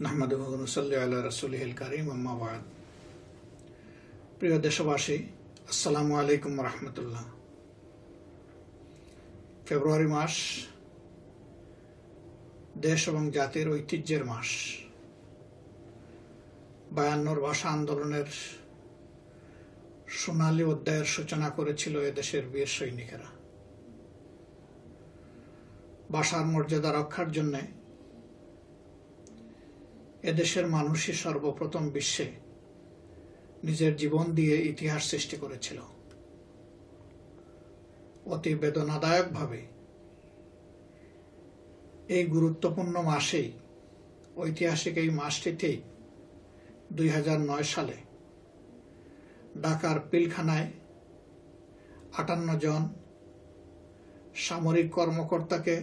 নাহমাদুহু ওয়া নুসাল্লি আলা রাসূলিহিল কারীম আম্মা বা'দ। প্রিয় দেশবাসী, আসসালামু আলাইকুম ওয়া রাহমাতুল্লাহ। ফেব্রুয়ারি মাস দেশ এবং জাতির ঐতিহ্যের মাস। 52 ভাষা আন্দোলনের সোনালী অধ্যায়ের সূচনা করেছিল এদেশের বীর সৈনিকেরা। ভাষার মর্যাদা রক্ষার জন্য এদেশের মানুষই সর্বপ্রথম বিশ্বে নিজের জীবন দিয়ে ইতিহাস সৃষ্টি করেছিল। অতি বেদনাদায়কভাবে এই গুরুত্বপূর্ণ মাসেই, ঐতিহাসিক এই মাসটিতেই 2009 সালে ঢাকার পিলখানায় 58 জন সামরিক কর্মকর্তাকে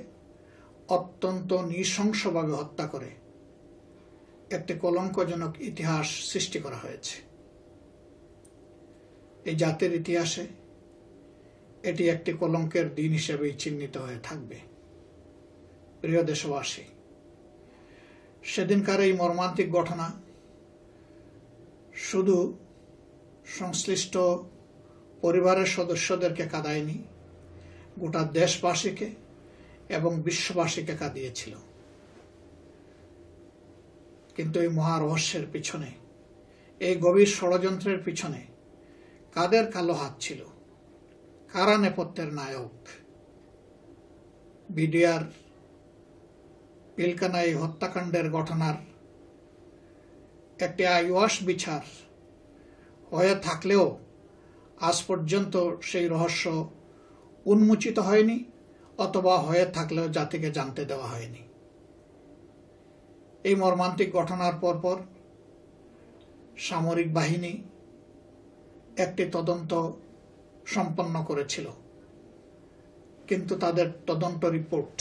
অত্যন্ত নৃশংসভাবে হত্যা করে একটি কলঙ্কজনক ইতিহাস সৃষ্টি করা হয়েছে। এই জাতির ইতিহাসে এটি একটি কলঙ্কের দিন হিসেবেই চিহ্নিত হয়ে থাকবে। প্রিয় দেশবাসী, সেদিনকার এই মর্মান্তিক ঘটনা শুধু সংশ্লিষ্ট পরিবারের সদস্যদেরকে কাঁদায়নি, গোটা দেশবাসীকে এবং বিশ্ববাসীকে কাঁদিয়েছিল। কিন্তু এই মহারহস্যের পিছনে, এই গভীর ষড়যন্ত্রের পিছনে কাদের কালো হাত ছিল? কারা নেপথ্যের নায়ক? বিডিআর পিলখানায় হত্যাকাণ্ডের ঘটনার একটি আইওয়াস বিচার হয়ে থাকলেও আজ পর্যন্ত সেই রহস্য উন্মোচিত হয়নি, অথবা হয়ে থাকলেও জাতিকে জানতে দেওয়া হয়নি। এই মর্মান্তিক ঘটনার পরপর সামরিক বাহিনী একটি তদন্ত সম্পন্ন করেছিল, কিন্তু তাদের তদন্ত রিপোর্ট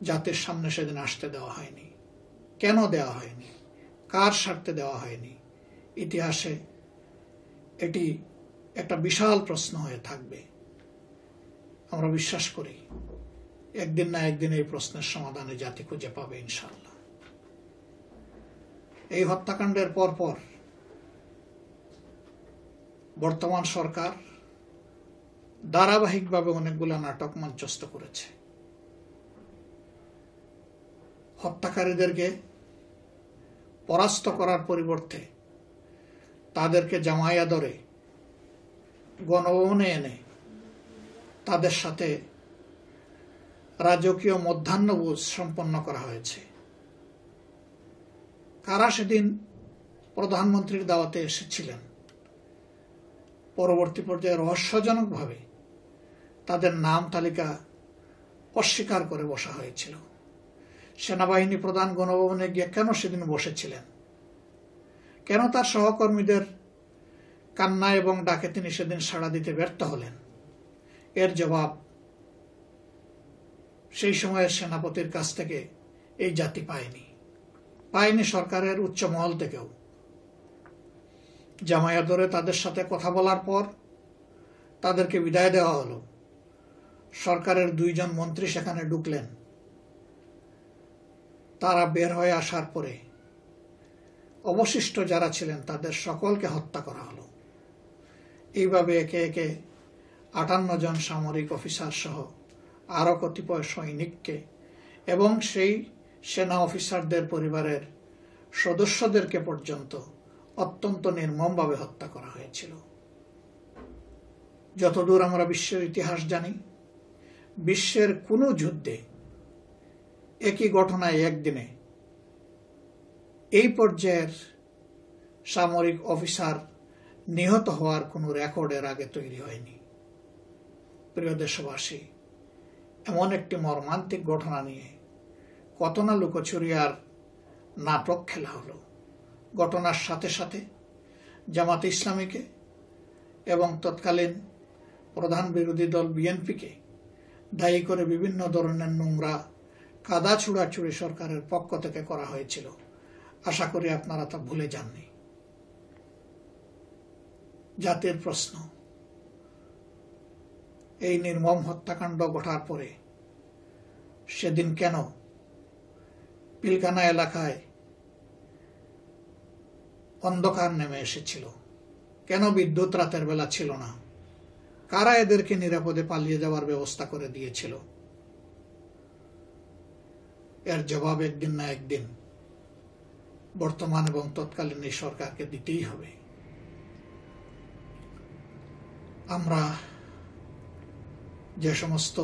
জাতির সামনে সেদিন আসতে দেওয়া হয়নি। কেন দেওয়া হয়নি? কার স্বার্থে দেওয়া হয়নি? ইতিহাসে এটি একটা বিশাল প্রশ্ন হয়ে থাকবে। আমরা বিশ্বাস করি একদিন না একদিন এই প্রশ্নের সমাধানে জাতি খুঁজে পাবে ইনশাআল্লাহ। এই হত্যাকাণ্ডের পরপর বর্তমান সরকার ধারাবাহিকভাবে অনেকগুলো নাটক মঞ্চস্থ করেছে। হত্যাকারীদেরকে পরাস্ত করার পরিবর্তে তাদেরকে জামাইয়া ধরে গণভবনে এনে তাদের সাথে রাজকীয় মধ্যাহ্নভোজ সম্পন্ন করা হয়েছে। কারা সেদিন প্রধানমন্ত্রীর দাওয়াতে এসেছিলেন? পরবর্তী পর্যায়ে রহস্যজনকভাবে তাদের নাম তালিকা অস্বীকার করে বসা হয়েছিল। সেনাবাহিনী প্রধান গণভবনে গিয়ে কেন সেদিন বসেছিলেন? কেন তার সহকর্মীদের কান্না এবং ডাকে তিনি সেদিন সাড়া দিতে ব্যর্থ হলেন? এর জবাব সেই সময়ের সেনাপতির কাছ থেকে এই জাতি পায়নি সরকারের উচ্চ মহল থেকেও। জামাইয়া ধরে তাদের সাথে কথা বলার পর তাদেরকে বিদায় দেওয়া হলো। সরকারের 2 জন মন্ত্রী সেখানে ঢুকলেন। তারা বের হয়ে আসার পরে অবশিষ্ট যারা ছিলেন তাদের সকলকে হত্যা করা হলো। এইভাবে একে একে 58 জন সামরিক অফিসার সহ আরো কতিপয় সৈনিককে এবং সেই সেনা অফিসারদের পরিবারের সদস্যদেরকে পর্যন্ত অত্যন্ত নির্মমভাবে হত্যা করা হয়েছিল। যতদূর আমরা বিশ্বের ইতিহাস জানি, বিশ্বের কোনো যুদ্ধে একই ঘটনায় একদিনে এই পর্যায়ের সামরিক অফিসার নিহত হওয়ার কোনো রেকর্ডের আগে তৈরি হয়নি। প্রিয় দেশবাসী, এমন একটি মর্মান্তিক ঘটনা নিয়ে কত না লুকোচুরি আর নাটক খেলা হলো। ঘটনার সাথে সাথে জামাতে ইসলামীকে এবং তৎকালীন প্রধান বিরোধী দল বিএনপিকে দায়ী করে বিভিন্ন ধরনের নোংরা কাদা ছুড়াছুড়ি সরকারের পক্ষ থেকে করা হয়েছিল। আশা করি আপনারা তা ভুলে যাননি। জাতির প্রশ্ন, এই নির্মম হত্যাকাণ্ড ঘটার পরে সেদিন কেন পিলখানা এলাকায় অন্ধকার নেমে এসেছিল? কেন বিদ্যুৎ রাতের বেলা ছিল না? কারা এদেরকে নিরাপদে পালিয়ে যাওয়ার ব্যবস্থা করে দিয়েছিল? এর জবাব একদিন না একদিন বর্তমান এবং তৎকালীন এই সরকারকে দিতেই হবে। আমরা যে সমস্ত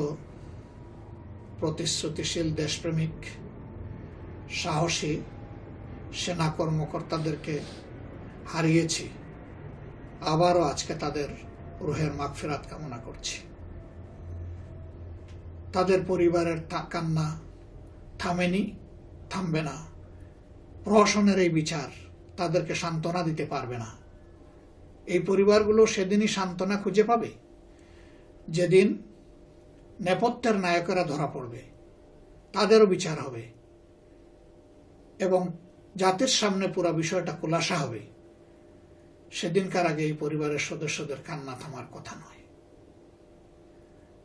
প্রতিশ্রুতিশীল, দেশপ্রেমিক, সাহসী সেনা কর্মকর্তাদেরকে হারিয়েছি, আবারও আজকে তাদের রুহের মাগফিরাত কামনা করছি। তাদের পরিবারের কান্না থামেনি, থামবে না। প্রহসনের এই বিচার তাদেরকে সান্ত্বনা দিতে পারবে না। এই পরিবারগুলো সেদিনই সান্ত্বনা খুঁজে পাবে যেদিন নেপথ্যের নায়কেরা ধরা পড়বে, তাদেরও বিচার হবে এবং জাতির সামনে পুরো বিষয়টা খোলাসা হবে। সেদিনকার আগে এই পরিবারের সদস্যদের কান্না থামার কথা নয়।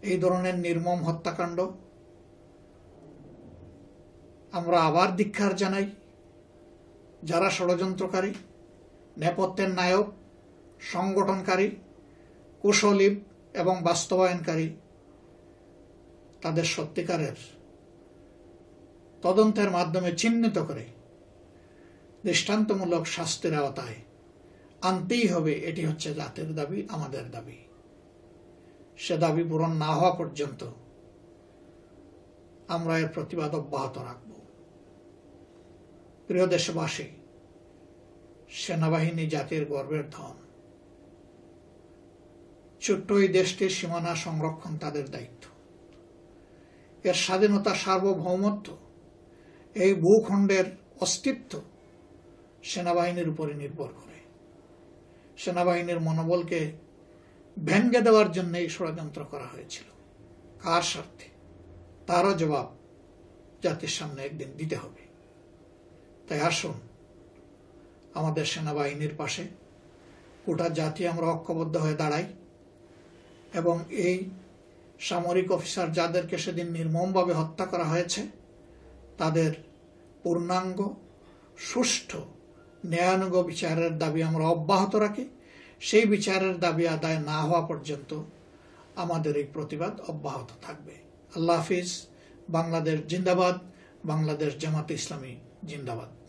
এই ধরনের নির্মম হত্যাকাণ্ড আমরা আবার ধিক্কার জানাই। যারা ষড়যন্ত্রকারী, নেপথ্যের নায়ক, সংগঠনকারী, কুশলী এবং বাস্তবায়নকারী, তাদের সত্যিকারের তদন্তের মাধ্যমে চিহ্নিত করে দৃষ্টান্তমূলক শাস্তির আওতায় আনতেই হবে। এটি হচ্ছে জাতির দাবি, আমাদের দাবি। সে দাবি পূরণ না হওয়া পর্যন্ত আমরা এর প্রতিবাদ অব্যাহত রাখব। প্রিয় দেশবাসী, সেনাবাহিনী জাতির গর্বের ধন। ছোট্ট এই দেশটির সীমানা সংরক্ষণ তাদের দায়িত্ব। এর স্বাধীনতা, সার্বভৌমত্ব, এই ভূখণ্ডের অস্তিত্ব সেনাবাহিনীর উপরে নির্ভর করে। সেনাবাহিনীর মনোবলকে ভেঙে দেওয়ার জন্য এই ষড়যন্ত্র করা হয়েছিল। কার স্বার্থে? তারও জবাব জাতির সামনে একদিন দিতে হবে। তাই আসুন আমাদের সেনাবাহিনীর পাশে গোটা জাতি আমরা ঐক্যবদ্ধ হয়ে দাঁড়াই এবং এই সামরিক অফিসার যাদেরকে সেদিন নির্মমভাবে হত্যা করা হয়েছে তাদের পূর্ণাঙ্গ, সুষ্ঠু, ন্যায়ানুগ বিচারের দাবি আমরা অব্যাহত রাখি। সেই বিচারের দাবি আদায় না হওয়া পর্যন্ত আমাদের এই প্রতিবাদ অব্যাহত থাকবে। আল্লাহ হাফিজ। বাংলাদেশ জিন্দাবাদ। বাংলাদেশ জামাতে ইসলামী জিন্দাবাদ।